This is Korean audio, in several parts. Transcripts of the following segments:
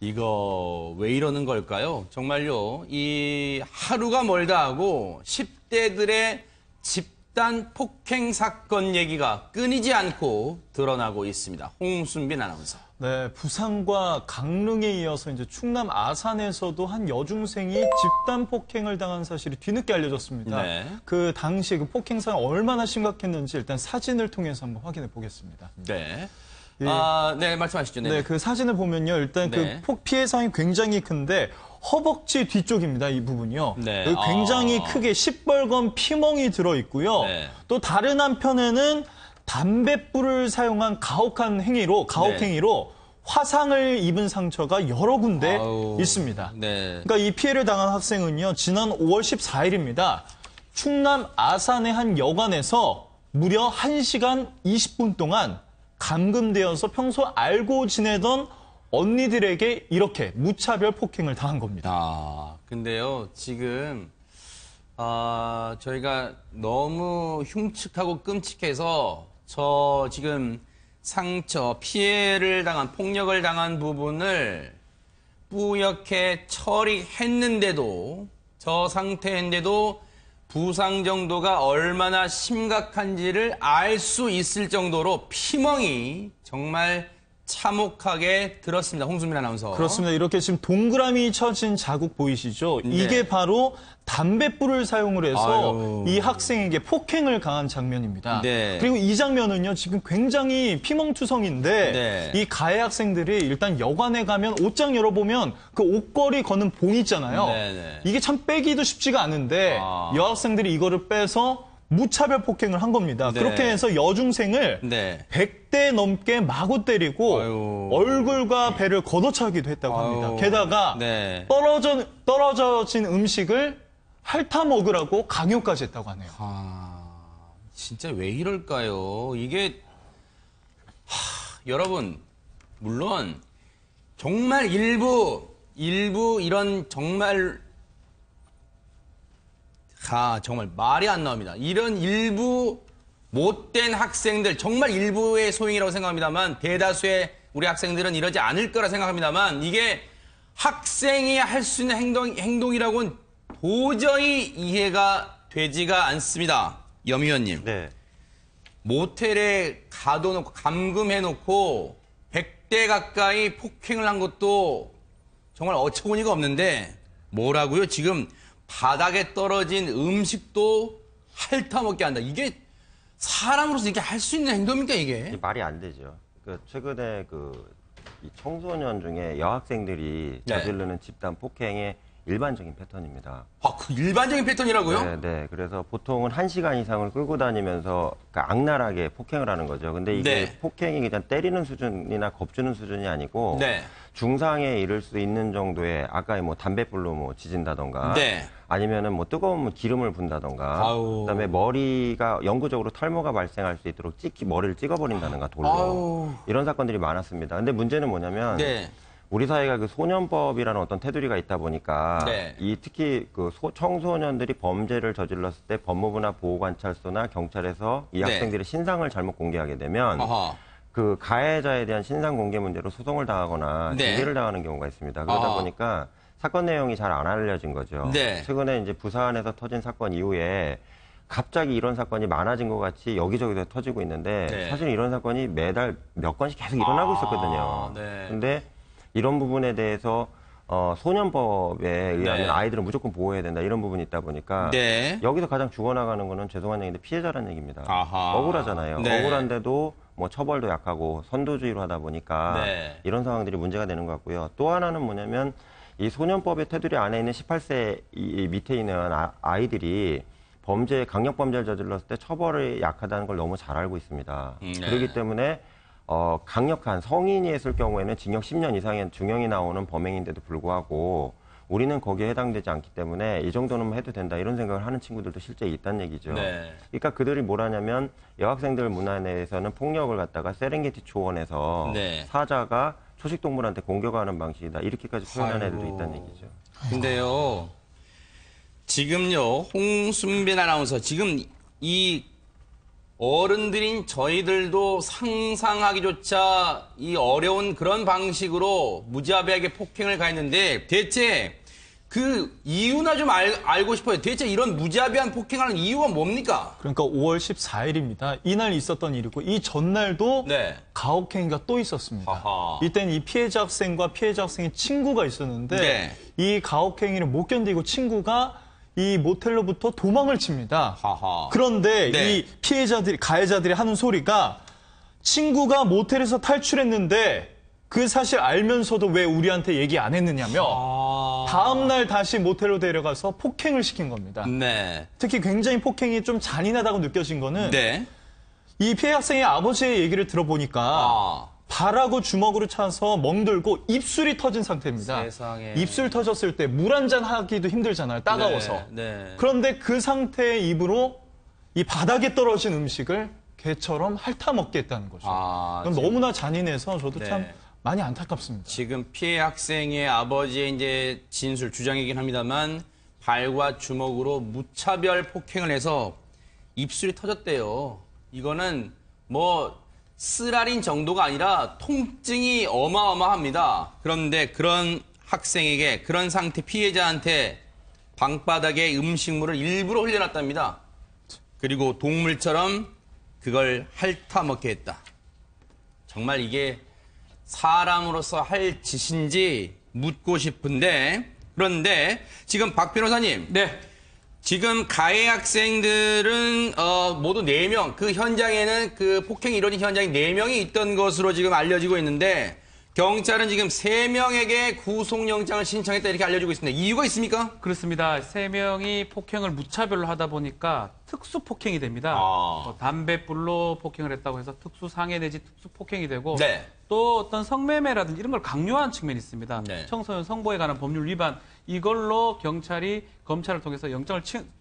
이거 왜 이러는 걸까요? 정말요. 이 하루가 멀다 하고 10대들의 집단 폭행 사건 얘기가 끊이지 않고 드러나고 있습니다. 홍순빈 아나운서. 네, 부산과 강릉에 이어서 이제 충남 아산에서도 한 여중생이 집단 폭행을 당한 사실이 뒤늦게 알려졌습니다. 네. 그 당시 그 폭행 상황이 얼마나 심각했는지 일단 사진을 통해서 한번 확인해 보겠습니다. 네. 예. 네, 말씀하시죠. 네, 그 사진을 보면요. 일단 네. 그 피해 상황이 굉장히 큰데 허벅지 뒤쪽입니다. 이 부분이요. 네. 여기 굉장히 크게 시뻘건 피멍이 들어 있고요. 네. 또 다른 한편에는 담뱃불을 사용한 가혹행위로 화상을 입은 상처가 여러 군데 있습니다. 네. 그러니까 이 피해를 당한 학생은요. 지난 5월 14일입니다. 충남 아산의 한 여관에서 무려 1시간 20분 동안 감금되어서 평소 알고 지내던 언니들에게 이렇게 무차별 폭행을 당한 겁니다. 근데요, 지금, 저희가 너무 흉측하고 끔찍해서 저 지금 피해를 당한, 폭력을 당한 부분을 뿌옇게 처리했는데도, 저 상태인데도 부상 정도가 얼마나 심각한지를 알 수 있을 정도로 피멍이 정말 참혹하게 들었습니다. 홍수민 아나운서. 그렇습니다. 이렇게 지금 동그라미 쳐진 자국 보이시죠? 네. 이게 바로 담뱃불을 사용을 해서 이 학생에게 폭행을 가한 장면입니다. 네. 그리고 이 장면은요, 지금 굉장히 피멍투성인데 네. 이 가해 학생들이 일단 여관에 가면 옷장 열어보면 그 옷걸이 거는 봉 있잖아요. 네. 이게 참 빼기도 쉽지가 않은데 여학생들이 이거를 빼서 무차별 폭행을 한 겁니다. 네. 그렇게 해서 여중생을 네. 100대 넘게 마구 때리고 얼굴과 배를 걷어차기도 했다고 합니다. 게다가 네. 떨어진 음식을 핥아 먹으라고 강요까지 했다고 하네요. 진짜 왜 이럴까요? 이게 여러분 물론 정말 일부 이런 정말 말이 안 나옵니다. 이런 일부 못된 학생들, 정말 일부의 소행이라고 생각합니다만 대다수의 우리 학생들은 이러지 않을 거라 생각합니다만 이게 학생이 할 수 있는 행동이라고는 도저히 이해가 되지가 않습니다. 염 의원님. 네. 모텔에 가둬놓고 감금해놓고 100대 가까이 폭행을 한 것도 정말 어처구니가 없는데 뭐라고요? 지금 바닥에 떨어진 음식도 핥아먹게 한다. 이게 사람으로서 이렇게 할 수 있는 행동입니까, 이게? 말이 안 되죠. 최근에 이 청소년 중에 여학생들이 저지르는 집단 폭행의 일반적인 패턴입니다. 그 일반적인 패턴이라고요? 네. 그래서 보통은 1시간 이상을 끌고 다니면서 악랄하게 폭행을 하는 거죠. 근데 이게 폭행이 그냥 때리는 수준이나 겁주는 수준이 아니고 중상에 이를 수 있는 정도의 아까 담뱃불로 지진다던가 아니면은 뜨거운 기름을 분다던가 그다음에 머리가 영구적으로 탈모가 발생할 수 있도록 머리를 찍어버린다든가 돌로 이런 사건들이 많았습니다. 근데 문제는 뭐냐면 우리 사회가 그 소년법이라는 어떤 테두리가 있다 보니까 특히 청소년들이 범죄를 저질렀을 때 법무부나 보호관찰소나 경찰에서 이 학생들의 신상을 잘못 공개하게 되면 그 가해자에 대한 신상 공개 문제로 소송을 당하거나 징계를 당하는 경우가 있습니다. 그러다 보니까 사건 내용이 잘 안 알려진 거죠. 최근에 이제 부산에서 터진 사건 이후에 갑자기 이런 사건이 많아진 것 같이 여기저기서 터지고 있는데 사실 이런 사건이 매달 몇 건씩 계속 일어나고 있었거든요. 근데 이런 부분에 대해서 소년법에 의하면 아이들은 무조건 보호해야 된다 이런 부분이 있다 보니까 여기서 가장 죽어나가는 거는 죄송한 얘기인데 피해자라는 얘기입니다. 억울하잖아요. 억울한데도 처벌도 약하고 선도주의로 하다 보니까 이런 상황들이 문제가 되는 것 같고요. 또 하나는 뭐냐면 이 소년법의 테두리 안에 있는 18세 밑에 있는 아이들이 강력범죄를 저질렀을 때 처벌이 약하다는 걸 너무 잘 알고 있습니다. 그렇기 때문에 강력한 성인이 했을 경우에는 징역 10년 이상의 중형이 나오는 범행인데도 불구하고 우리는 거기에 해당되지 않기 때문에 이 정도는 해도 된다 이런 생각을 하는 친구들도 실제 있다는 얘기죠. 그러니까 그들이 뭘 하냐면 여학생들 문화 내에서는 폭력을 갖다가 세렝게티 초원에서 사자가 초식동물한테 공격하는 방식이다 이렇게까지 표현하는 애들도 있다는 얘기죠. 근데요. 지금요. 홍순빈 아나운서 지금 이 어른들인 저희들도 상상하기조차 이 어려운 그런 방식으로 무자비하게 폭행을 가했는데 대체 그 이유나 좀 알고 싶어요. 대체 이런 무자비한 폭행하는 이유가 뭡니까? 그러니까 5월 14일입니다. 이날 있었던 일이고 이 전날도 네. 가혹행위가 또 있었습니다. 아하. 이때는 이 피해자 학생과 피해자 학생의 친구가 있었는데 네. 이 가혹행위를 못 견디고 친구가 이 모텔로부터 도망을 칩니다. 아하. 그런데 네. 이 가해자들이 하는 소리가 친구가 모텔에서 탈출했는데 그 사실 알면서도 왜 우리한테 얘기 안 했느냐며 다음날 다시 모텔로 데려가서 폭행을 시킨 겁니다. 네. 특히 굉장히 폭행이 좀 잔인하다고 느껴진 거는 네. 이 피해 학생의 아버지의 얘기를 들어보니까 발하고 주먹으로 차서 멍들고 입술이 터진 상태입니다. 세상에. 입술 터졌을 때 물 한 잔 하기도 힘들잖아요. 따가워서. 네. 그런데 그 상태의 입으로 이 바닥에 떨어진 음식을 개처럼 핥아먹게 했다는 거죠. 그건 지금, 너무나 잔인해서 저도 네. 참 많이 안타깝습니다. 지금 피해 학생의 아버지의 이제 진술 주장이긴 합니다만 발과 주먹으로 무차별 폭행을 해서 입술이 터졌대요. 이거는 뭐 쓰라린 정도가 아니라 통증이 어마어마합니다. 그런데 그런 학생에게 그런 상태 피해자한테 방바닥에 음식물을 일부러 흘려놨답니다. 그리고 동물처럼 그걸 핥아먹게 했다. 정말 이게 사람으로서 할 짓인지 묻고 싶은데 그런데 지금 박 변호사님 네. 지금 가해 학생들은 모두 4명 그 현장에는 그 폭행이 이루어진 현장에 4명이 있던 것으로 지금 알려지고 있는데 경찰은 지금 3명에게 구속영장을 신청했다 이렇게 알려지고 있습니다. 이유가 있습니까? 그렇습니다. 3명이 폭행을 무차별로 하다 보니까 특수 폭행이 됩니다. 담뱃불로 폭행을 했다고 해서 특수 상해 내지 특수 폭행이 되고 네. 또 어떤 성매매라든지 이런 걸 강요한 측면이 있습니다. 네. 청소년 성보에 관한 법률 위반 이걸로 경찰이 검찰을 통해서 영장을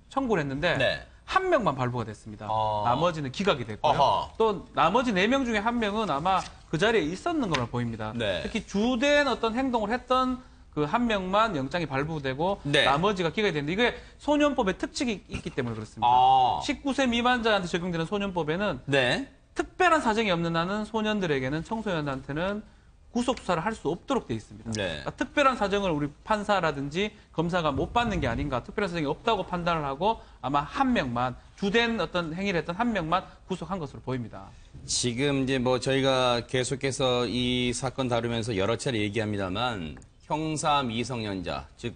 청구를 했는데 네. 한 명만 발부가 됐습니다. 나머지는 기각이 됐고요. 아하. 또 나머지 4명 중에 한 명은 아마 그 자리에 있었는 걸로 보입니다. 네. 특히 주된 어떤 행동을 했던 그 한 명만 영장이 발부되고 네. 나머지가 기각이 됐는데 이게 소년법의 특징이 있기 때문에 그렇습니다. 19세 미만자한테 적용되는 소년법에는 네. 특별한 사정이 없는 한은 소년들에게는 청소년한테는 구속 수사를 할 수 없도록 돼 있습니다. 네. 그러니까 특별한 사정을 우리 판사라든지 검사가 못 받는 게 아닌가, 특별한 사정이 없다고 판단을 하고 아마 한 명만 주된 어떤 행위를 했던 한 명만 구속한 것으로 보입니다. 지금 이제 뭐 저희가 계속해서 이 사건 다루면서 여러 차례 얘기합니다만 형사 미성년자, 즉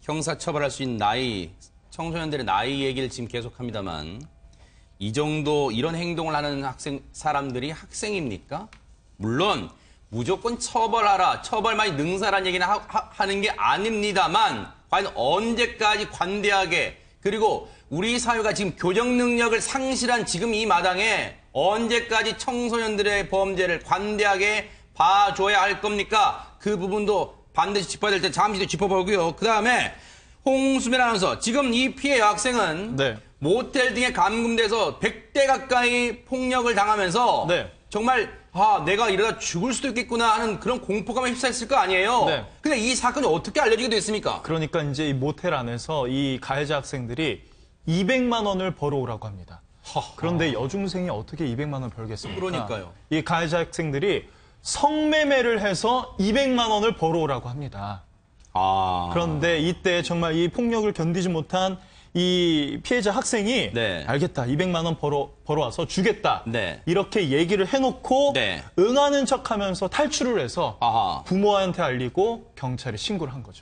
형사 처벌할 수 있는 나이, 청소년들의 나이 얘기를 지금 계속합니다만 이 정도 이런 행동을 하는 사람들이 학생입니까? 물론 무조건 처벌하라, 처벌만이 능사란 얘기는 하는 게 아닙니다만 과연 언제까지 관대하게 그리고 우리 사회가 지금 교정 능력을 상실한 지금 이 마당에 언제까지 청소년들의 범죄를 관대하게 봐줘야 할 겁니까? 그 부분도 반드시 짚어야 될 때 잠시 더 짚어보고요. 그 다음에 홍수민 아나운서, 지금 이 피해 여학생은 네. 모텔 등에 감금돼서 100대 가까이 폭력을 당하면서 네. 정말 내가 이러다 죽을 수도 있겠구나 하는 그런 공포감에 휩싸였을 거 아니에요. 네. 근데 이 사건이 어떻게 알려지게 됐습니까? 그러니까 이제 이 모텔 안에서 이 가해자 학생들이 200만 원을 벌어오라고 합니다. 그런데 여중생이 어떻게 200만 원을 벌겠습니까? 그러니까요. 이 가해자 학생들이 성매매를 해서 200만 원을 벌어오라고 합니다. 그런데 이때 정말 이 폭력을 견디지 못한 이 피해자 학생이 네. 알겠다, 200만 원 벌어와서 주겠다. 네. 이렇게 얘기를 해놓고 네. 응하는 척하면서 탈출을 해서 아하. 부모한테 알리고 경찰에 신고를 한 거죠.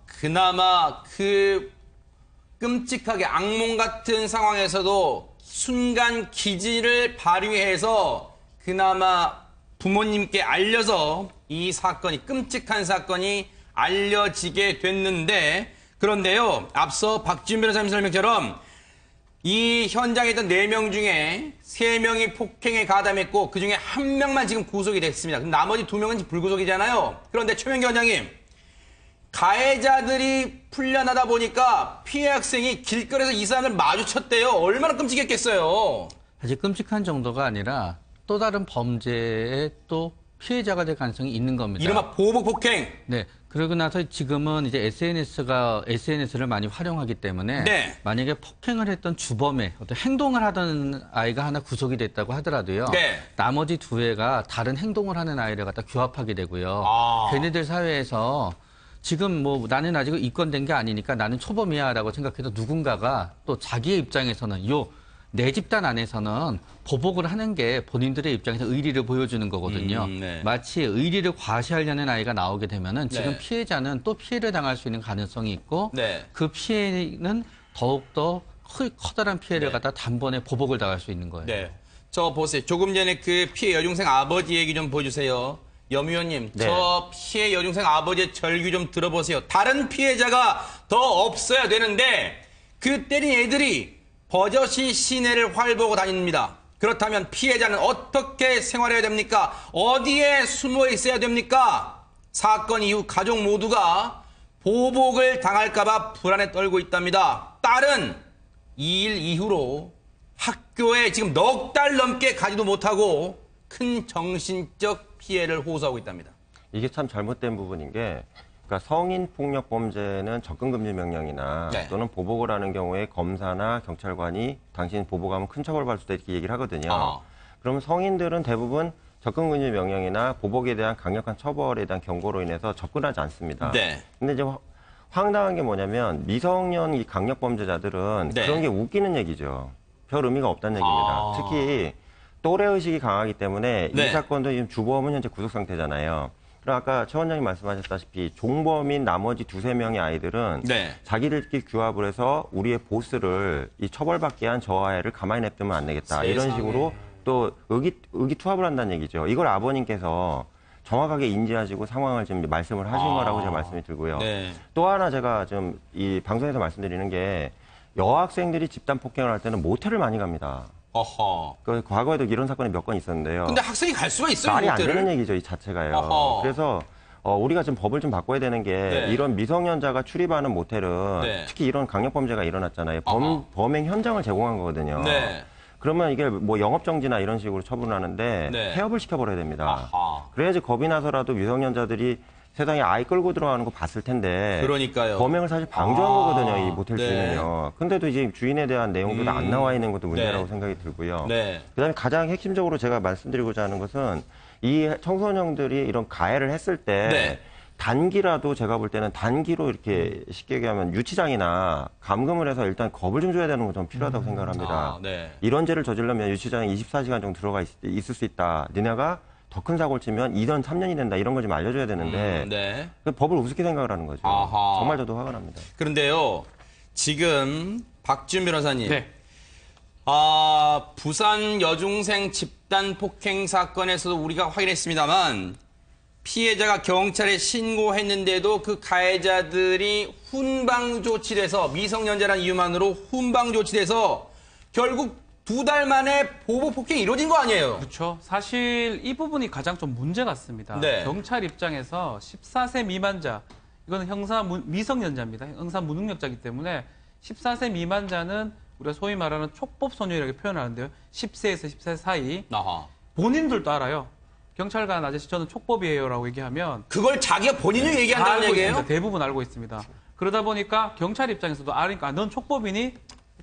그나마 그 끔찍하게 악몽 같은 상황에서도 순간 기지를 발휘해서 그나마 부모님께 알려서 이 사건이 끔찍한 사건이 알려지게 됐는데 그런데요, 앞서 박지훈 변호사님 설명처럼 이 현장에 있던 4명 중에 3명이 폭행에 가담했고 그중에 1명만 지금 구속이 됐습니다. 그럼 나머지 2명은 지금 불구속이잖아요. 그런데 최명기 원장님, 가해자들이 풀려나다 보니까 피해 학생이 길거리에서 이 사람을 마주쳤대요. 얼마나 끔찍했겠어요. 사실 끔찍한 정도가 아니라 또 다른 범죄에 또 피해자가 될 가능성이 있는 겁니다. 이른바 보복 폭행. 네. 그러고 나서 지금은 이제 SNS를 많이 활용하기 때문에 네. 만약에 폭행을 했던 주범의 어떤 행동을 하던 아이가 하나 구속이 됐다고 하더라도요. 네. 나머지 두 애가 다른 행동을 하는 아이를 갖다 규합하게 되고요. 아. 걔네들 사회에서 지금 뭐 나는 아직 입건된 게 아니니까 나는 초범이야라고 생각해도 누군가가 또 자기의 입장에서는 내 집단 안에서는 보복을 하는 게 본인들의 입장에서 의리를 보여주는 거거든요. 네. 마치 의리를 과시하려는 아이가 나오게 되면은 지금 네. 피해자는 또 피해를 당할 수 있는 가능성이 있고 네. 그 피해는 더욱더 커다란 피해를 네. 갖다 단번에 보복을 당할 수 있는 거예요. 네. 저 보세요. 조금 전에 그 피해 여중생 아버지 얘기 좀 보여주세요. 염 의원님, 네. 저 피해 여중생 아버지의 절규 좀 들어보세요. 다른 피해자가 더 없어야 되는데 그 때린 애들이 버젓이 시내를 활보고 다닙니다. 그렇다면 피해자는 어떻게 생활해야 됩니까? 어디에 숨어 있어야 됩니까? 사건 이후 가족 모두가 보복을 당할까 봐 불안에 떨고 있답니다. 딸은 이 일 이후로 학교에 지금 넉 달 넘게 가지도 못하고 큰 정신적 피해를 호소하고 있답니다. 이게 참 잘못된 부분인 게, 그러니까 성인 폭력 범죄는 접근 금지 명령이나 네. 또는 보복을 하는 경우에 검사나 경찰관이 당신 보복하면 큰 처벌받을 수 있다 이렇게 얘기를 하거든요. 그러면 성인들은 대부분 접근 금지 명령이나 보복에 대한 강력한 처벌에 대한 경고로 인해서 접근하지 않습니다. 네. 근데 이제 황당한 게 뭐냐면 미성년 이 강력 범죄자들은 네. 그런 게 웃기는 얘기죠. 별 의미가 없다는 얘기입니다. 특히 또래 의식이 강하기 때문에 네. 이 사건도 지금 주범은 현재 구속 상태잖아요. 그리고 아까 최 원장님 말씀하셨다시피 종범인 나머지 두세 명의 아이들은 네. 자기들끼리 규합을 해서 우리의 보스를 이 처벌받게 한 저 아이를 가만히 냅두면 안 되겠다. 이런 세상에. 식으로 또 의기투합을 한다는 얘기죠. 이걸 아버님께서 정확하게 인지하시고 상황을 지금 말씀을 하신 거라고 제가 말씀이 들고요. 네. 또 하나 제가 좀 이 방송에서 말씀드리는 게 여학생들이 집단 폭행을 할 때는 모텔을 많이 갑니다. 어허. 그 과거에도 이런 사건이 몇 건 있었는데요. 근데 학생이 갈 수가 있어요, 말이 안 모텔을? 되는 얘기죠, 이 자체가요. 어허. 그래서 우리가 좀 법을 좀 바꿔야 되는 게 네. 이런 미성년자가 출입하는 모텔은 네. 특히 이런 강력범죄가 일어났잖아요. 어허. 범행 현장을 제공한 거거든요. 네. 그러면 이게 뭐 영업정지나 이런 식으로 처분하는데 네. 폐업을 시켜버려야 됩니다. 아하. 그래야지 겁이 나서라도 미성년자들이 세상에 아이 끌고 들어가는 거 봤을 텐데 그러니까요. 범행을 사실 방조한 거거든요, 이 모텔 네. 주인은요. 근데도 이제 주인에 대한 내용도 안 나와 있는 것도 문제라고 네. 생각이 들고요. 네. 그다음에 가장 핵심적으로 제가 말씀드리고자 하는 것은 이 청소년들이 이런 가해를 했을 때 네. 단기라도 제가 볼 때는 단기로 이렇게 쉽게 얘기하면 유치장이나 감금을 해서 일단 겁을 좀 줘야 되는 건 좀 필요하다고 생각을 합니다. 아, 네. 이런 죄를 저지르면 유치장에 24시간 정도 들어가 있을 수 있다. 니네가 더 큰 사고를 치면 2년, 3년이 된다. 이런 걸 좀 알려줘야 되는데 네. 그 법을 우습게 생각을 하는 거죠. 아하. 정말 저도 화가 납니다. 그런데요, 지금 박지훈 변호사님. 네. 부산 여중생 집단 폭행 사건에서도 우리가 확인했습니다만 피해자가 경찰에 신고했는데도 그 가해자들이 훈방 조치돼서 미성년자라는 이유만으로 훈방 조치돼서 결국 2달 만에 보복 폭행이 이루어진 거 아니에요? 그렇죠. 사실 이 부분이 가장 좀 문제 같습니다. 네. 경찰 입장에서 14세 미만자, 이거는 미성년자입니다. 형사 무능력자이기 때문에 14세 미만자는 우리가 소위 말하는 촉법 소년이라고 표현하는데요. 10세에서 14세 사이. 아하. 본인들도 알아요. 경찰관 아저씨 저는 촉법이에요라고 얘기하면 그걸 자기가 본인이 다 얘기한다는 알고 얘기예요? 있습니다. 대부분 알고 있습니다. 그러다 보니까 경찰 입장에서도 아니까 넌 촉법이니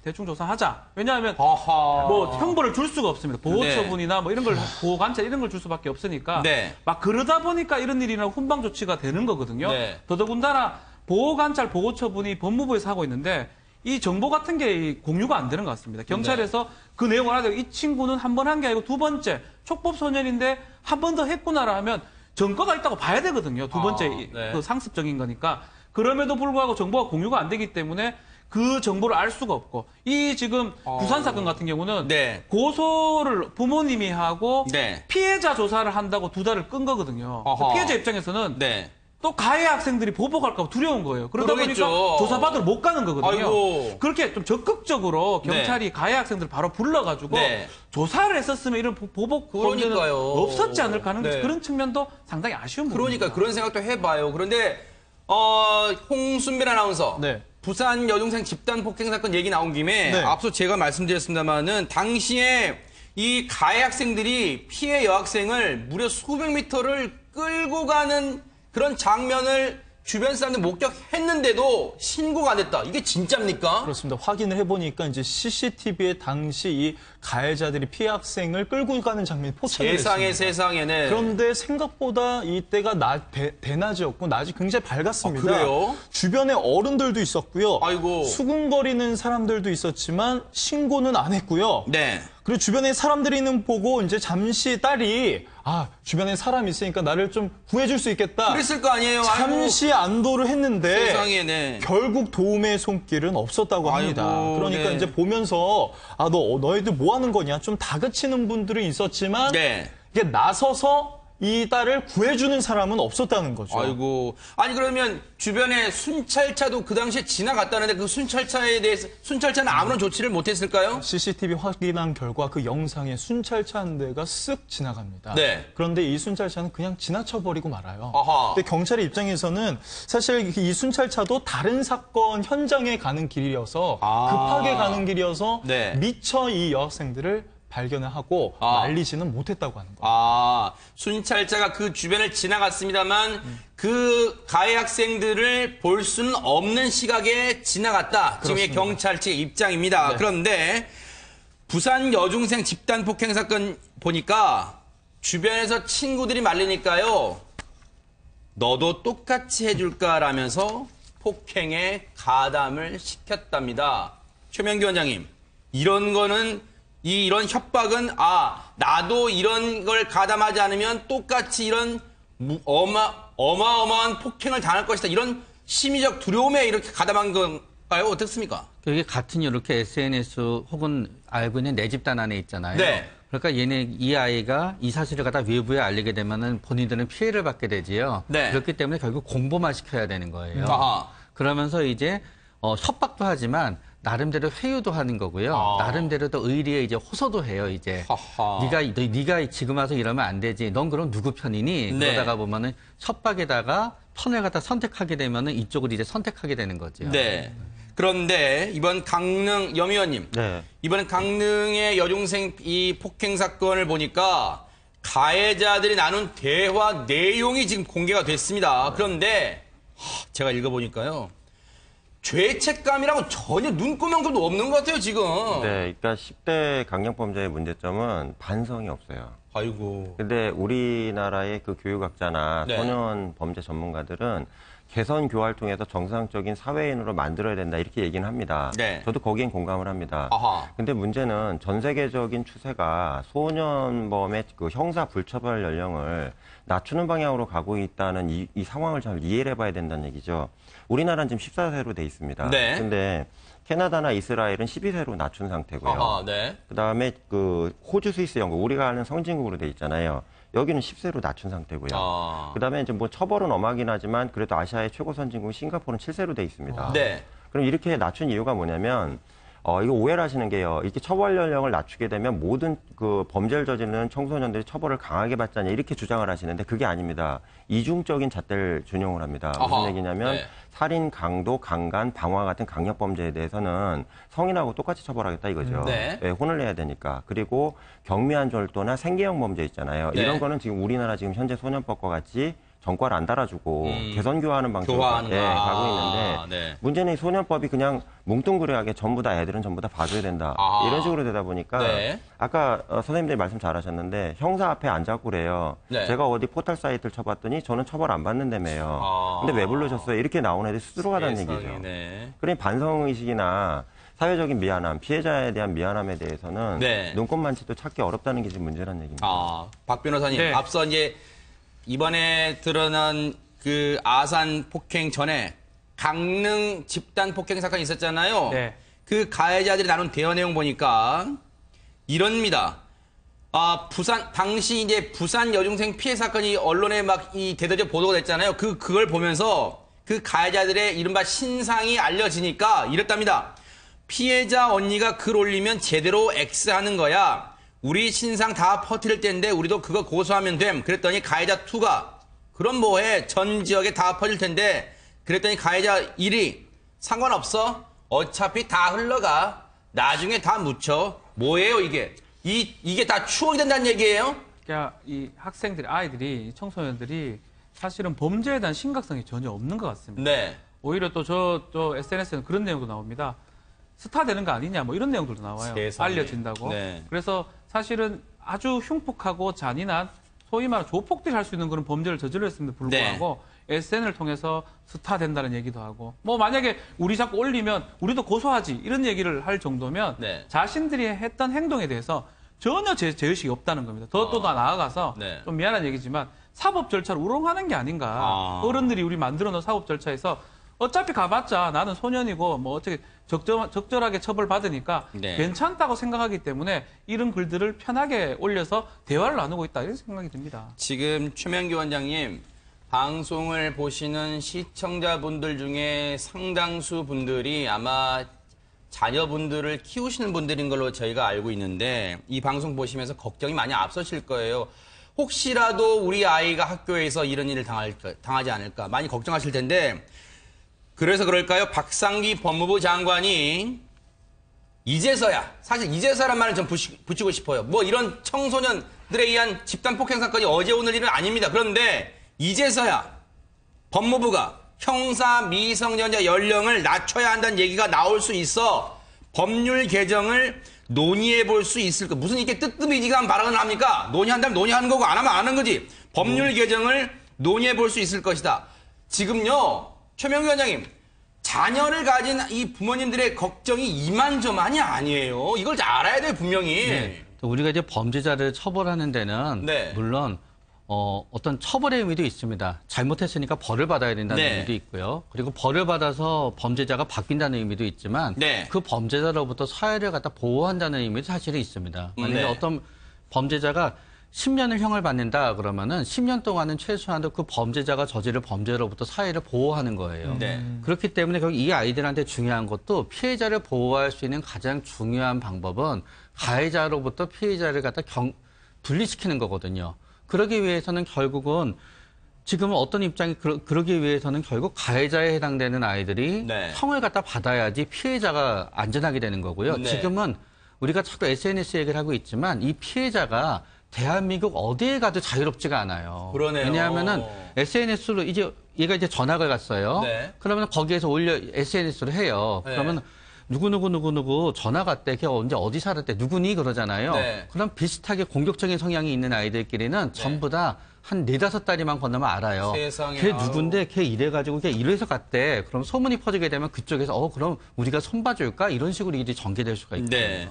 대충 조사하자. 왜냐하면 아하. 뭐 형벌을 줄 수가 없습니다. 보호 네. 처분이나 뭐 이런 걸 보호 관찰 이런 걸 줄 수밖에 없으니까 네. 막 그러다 보니까 이런 일이나 훈방 조치가 되는 거거든요. 네. 더더군다나 보호 관찰 보호 처분이 법무부에서 하고 있는데 이 정보 같은 게 공유가 안 되는 것 같습니다. 경찰에서 네. 그 내용을 하되 이 친구는 한 번 한 게 아니고 두 번째 촉법 소년인데 한 번 더 했구나라 하면 전과가 있다고 봐야 되거든요. 두 번째 네. 그 상습적인 거니까. 그럼에도 불구하고 정보가 공유가 안 되기 때문에 그 정보를 알 수가 없고 이 지금 부산 사건 같은 경우는 네. 고소를 부모님이 하고 네. 피해자 조사를 한다고 2달을 끈 거거든요. 어허. 피해자 입장에서는 네. 또 가해 학생들이 보복할까 봐 두려운 거예요. 그러다 그러겠죠. 보니까 조사받으러 못 가는 거거든요. 아이고. 그렇게 좀 적극적으로 경찰이 가해 학생들을 바로 불러가지고 네. 조사를 했었으면 이런 보복 범죄는 그러니까요. 없었지 않을까 하는 네. 그런 측면도 상당히 아쉬운 부분입니다. 그러니까 그런 생각도 해봐요. 그런데 홍순빈 아나운서. 네. 부산 여중생 집단 폭행 사건 얘기 나온 김에 네. 앞서 제가 말씀드렸습니다마는 당시에 이 가해 학생들이 피해 여학생을 무려 수백 미터를 끌고 가는 그런 장면을 주변 사람들 목격했는데도 신고가 안 됐다. 이게 진짜입니까? 그렇습니다. 확인을 해보니까 이제 CCTV에 당시 이 가해자들이 피해 학생을 끌고 가는 장면이 포착이 됐습니다. 세상에네. 그런데 생각보다 이때가 대낮이었고 낮이 굉장히 밝았습니다. 그래요? 주변에 어른들도 있었고요. 아이고. 수군거리는 사람들도 있었지만 신고는 안 했고요. 네. 그리고 주변에 사람들이는 보고 이제 잠시 딸이 주변에 사람이 있으니까 나를 좀 구해줄 수 있겠다. 그랬을 거 아니에요. 잠시 안도를 했는데 세상에, 네. 결국 도움의 손길은 없었다고 합니다. 아이고, 그러니까 네. 이제 보면서 너희들 뭐 하는 거냐 좀 다그치는 분들은 있었지만 네. 이게 나서서 이 딸을 구해주는 사람은 없었다는 거죠. 아이고. 아니, 그러면 주변에 순찰차도 그 당시에 지나갔다는데 그 순찰차는 아무런 조치를 못했을까요? CCTV 확인한 결과 그 영상에 순찰차 한 대가 쓱 지나갑니다. 네. 그런데 이 순찰차는 그냥 지나쳐버리고 말아요. 아하. 근데 경찰의 입장에서는 사실 이 순찰차도 다른 사건 현장에 가는 길이어서 급하게 가는 길이어서 네. 미처 이 여학생들을 발견을 하고 말리지는 못했다고 하는 거예요. 순찰차가 그 주변을 지나갔습니다만 그 가해 학생들을 볼 수는 없는 시각에 지나갔다. 지금의 경찰 측의 입장입니다. 네. 그런데 부산 여중생 집단 폭행 사건 보니까 주변에서 친구들이 말리니까요. 너도 똑같이 해줄까라면서 폭행에 가담을 시켰답니다. 최명규 원장님, 이런 거는 이런 협박은 나도 이런 걸 가담하지 않으면 똑같이 이런 어마어마한 폭행을 당할 것이다. 이런 심리적 두려움에 이렇게 가담한 건가요? 어떻습니까? 이게 같은 이렇게 SNS 혹은 알고 있는 내 집단 안에 있잖아요. 네. 그러니까 이 아이가 이 사실을 갖다 외부에 알리게 되면은 본인들은 피해를 받게 되지요. 네. 그렇기 때문에 결국 공범화 시켜야 되는 거예요. 아하. 그러면서 이제 협박도 하지만 나름대로 회유도 하는 거고요. 나름대로 또 의리에 이제 호소도 해요. 이제 하하. 네가 지금 와서 이러면 안 되지. 넌 그럼 누구 편이니? 네. 그러다가 보면은 협박에다가 편을 갖다 선택하게 되면은 이쪽을 이제 선택하게 되는 거죠. 네. 그런데 이번 강릉 염 의원님, 네. 이번 강릉의 여중생 이 폭행 사건을 보니까 가해자들이 나눈 대화 내용이 지금 공개가 됐습니다. 그런데 제가 읽어보니까요. 죄책감이라고 전혀 눈꼬명도 없는 것 같아요, 지금. 네, 그러니까 10대 강력범죄의 문제점은 반성이 없어요. 아이고. 근데 우리나라의 그 교육학자나 네. 소년 범죄 전문가들은 개선 교화를 통해서 정상적인 사회인으로 만들어야 된다 이렇게 얘기는 합니다. 네. 저도 거기엔 공감을 합니다. 아하. 근데 문제는 전 세계적인 추세가 소년범의 그 형사 불처벌 연령을 낮추는 방향으로 가고 있다는 이 상황을 잘 이해를 해봐야 된다는 얘기죠. 우리나라는 지금 14세로 돼 있습니다. 네. 근데 캐나다나 이스라엘은 12세로 낮춘 상태고요. 아하, 네. 그다음에 그 호주, 스위스, 영국 우리가 아는 선진국으로 돼 있잖아요. 여기는 10세로 낮춘 상태고요. 그다음에 이제 뭐 처벌은 엄하긴 하지만 그래도 아시아의 최고 선진국 싱가포르는 7세로 돼 있습니다. 네. 그럼 이렇게 낮춘 이유가 뭐냐면 이거 오해를 하시는 게요. 이렇게 처벌 연령을 낮추게 되면 모든 그 범죄를 저지르는 청소년들이 처벌을 강하게 받지 않냐 이렇게 주장을 하시는데 그게 아닙니다. 이중적인 잣대를 준용을 합니다. 무슨 아하, 얘기냐면 네. 살인, 강도, 강간, 방화 같은 강력 범죄에 대해서는 성인하고 똑같이 처벌하겠다 이거죠. 네. 네, 혼을 내야 되니까. 그리고 경미한 절도나 생계형 범죄 있잖아요. 네. 이런 거는 지금 우리나라 지금 현재 소년법과 같이 전과를 안 달아주고 개선 교화하는 방식으로 교화하는 가고 아, 있는데 네. 문제는 이 소년법이 그냥 뭉뚱그레하게 전부 다 애들은 전부 다 봐줘야 된다 이런 식으로 되다 보니까 네. 아까 선생님들이 말씀 잘하셨는데 형사 앞에 안 잡고 그래요. 네. 제가 어디 포털 사이트를 쳐봤더니 저는 처벌 안 받는다며요. 근데 왜 부르셨어요? 이렇게 나오는 애들이 스스로 가다는 얘기죠. 네. 그러니 반성의식이나 사회적인 미안함, 피해자에 대한 미안함에 대해서는 네. 눈꽃만치도 찾기 어렵다는 게 지금 문제라는 얘기입니다. 박 변호사님, 네. 앞서 이제 이번에 드러난 그 아산 폭행 전에 강릉 집단 폭행 사건이 있었잖아요. 네. 그 가해자들이 나눈 대화 내용 보니까 이럽니다. 당시 이제 부산 여중생 피해 사건이 언론에 막 대대적 보도가 됐잖아요. 그걸 보면서 그 가해자들의 이른바 신상이 알려지니까 이랬답니다. 피해자 언니가 글 올리면 제대로 X하는 거야. 우리 신상 다 퍼뜨릴 텐데 우리도 그거 고소하면 됨. 그랬더니 가해자 2가 그럼 뭐해. 전 지역에 다 퍼질 텐데 그랬더니 가해자 1이 상관없어. 어차피 다 흘러가. 나중에 다 묻혀. 뭐예요 이게. 이게 다 추억이 된다는 얘기예요? 그러니까 이 학생들이, 아이들이, 청소년들이 사실은 범죄에 대한 심각성이 전혀 없는 것 같습니다. 네. 오히려 또 저 SNS에는 그런 내용도 나옵니다. 스타 되는 거 아니냐, 뭐 이런 내용들도 나와요. 세상에. 알려진다고. 네. 그래서 사실은 아주 흉폭하고 잔인한 소위 말하는 조폭들이 할 수 있는 그런 범죄를 저질렀음에도 불구하고 SNS를 통해서 스타 된다는 얘기도 하고 뭐 만약에 우리 자꾸 올리면 우리도 고소하지 이런 얘기를 할 정도면 네. 자신들이 했던 행동에 대해서 전혀 제의식이 없다는 겁니다. 더 나아가서 네. 좀 미안한 얘기지만 사법 절차를 우롱하는 게 아닌가. 어른들이 우리 만들어 놓은 사법 절차에서 어차피 가봤자 나는 소년이고 뭐 어떻게 적절하게 처벌받으니까 네. 괜찮다고 생각하기 때문에 이런 글들을 편하게 올려서 대화를 나누고 있다 이런 생각이 듭니다. 지금 최명기 원장님 방송을 보시는 시청자분들 중에 상당수 분들이 아마 자녀분들을 키우시는 분들인 걸로 저희가 알고 있는데 이 방송 보시면서 걱정이 많이 앞서실 거예요. 혹시라도 우리 아이가 학교에서 이런 일을 당하지 않을까 많이 걱정하실 텐데 그래서 그럴까요? 박상기 법무부 장관이 이제서야 사실 이제서란 말은 좀 붙이고 싶어요. 뭐 이런 청소년들에 의한 집단 폭행 사건이 어제 오늘 일은 아닙니다. 그런데 이제서야 법무부가 형사 미성년자 연령을 낮춰야 한다는 얘기가 나올 수 있어 법률 개정을 논의해 볼 수 있을까? 무슨 이렇게 뜨뜻미지근한 발언을 합니까? 논의한다면 논의하는 거고 안 하면 안 하는 거지. 법률 개정을 논의해 볼 수 있을 것이다. 지금요. 최명기 원장님, 자녀를 가진 이 부모님들의 걱정이 이만저만이 아니에요. 이걸 알아야 돼요, 분명히. 네. 우리가 이제 범죄자를 처벌하는 데는 네. 물론 어떤 처벌의 의미도 있습니다. 잘못했으니까 벌을 받아야 된다는 네. 의미도 있고요. 그리고 벌을 받아서 범죄자가 바뀐다는 의미도 있지만 네. 그 범죄자로부터 사회를 갖다 보호한다는 의미도 사실은 있습니다. 만약에 네. 어떤 범죄자가 10년을 형을 받는다 그러면은 10년 동안은 최소한도 그 범죄자가 저지를 범죄로부터 사회를 보호하는 거예요. 네. 그렇기 때문에 결국 이 아이들한테 중요한 것도 피해자를 보호할 수 있는 가장 중요한 방법은 가해자로부터 피해자를 갖다 분리시키는 거거든요. 그러기 위해서는 결국은 지금은 어떤 입장이 그러기 위해서는 결국 가해자에 해당되는 아이들이 네. 형을 갖다 받아야지 피해자가 안전하게 되는 거고요. 네. 지금은 우리가 자꾸 SNS 얘기를 하고 있지만 이 피해자가 대한민국 어디에 가도 자유롭지가 않아요. 그러네요. 왜냐하면은 SNS로 얘가 이제 전학을 갔어요. 네. 그러면 거기에서 SNS로 해요. 네. 그러면 누구 전화 갔대, 걔 언제 어디 살았대, 누구니 그러잖아요. 네. 그럼 비슷하게 공격적인 성향이 있는 아이들끼리는 전부 다 한 4-5다리만 건너면 알아요. 세상에, 걔 누군데 걔 이래가지고 걔 이래서 갔대. 그럼 소문이 퍼지게 되면 그쪽에서 그럼 우리가 손봐줄까? 이런 식으로 일이 전개될 수가 있거든요. 네.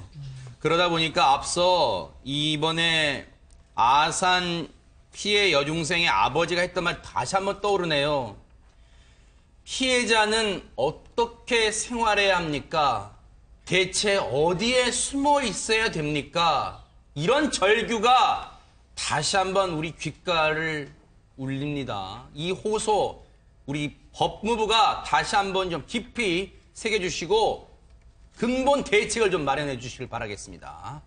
그러다 보니까 앞서 이번에 아산 피해 여중생의 아버지가 했던 말 다시 한번 떠오르네요. 피해자는 어떻게 생활해야 합니까? 대체 어디에 숨어 있어야 됩니까? 이런 절규가 다시 한번 우리 귓가를 울립니다. 이 호소 우리 법무부가 다시 한번 좀 깊이 새겨주시고 근본 대책을 좀 마련해 주시길 바라겠습니다.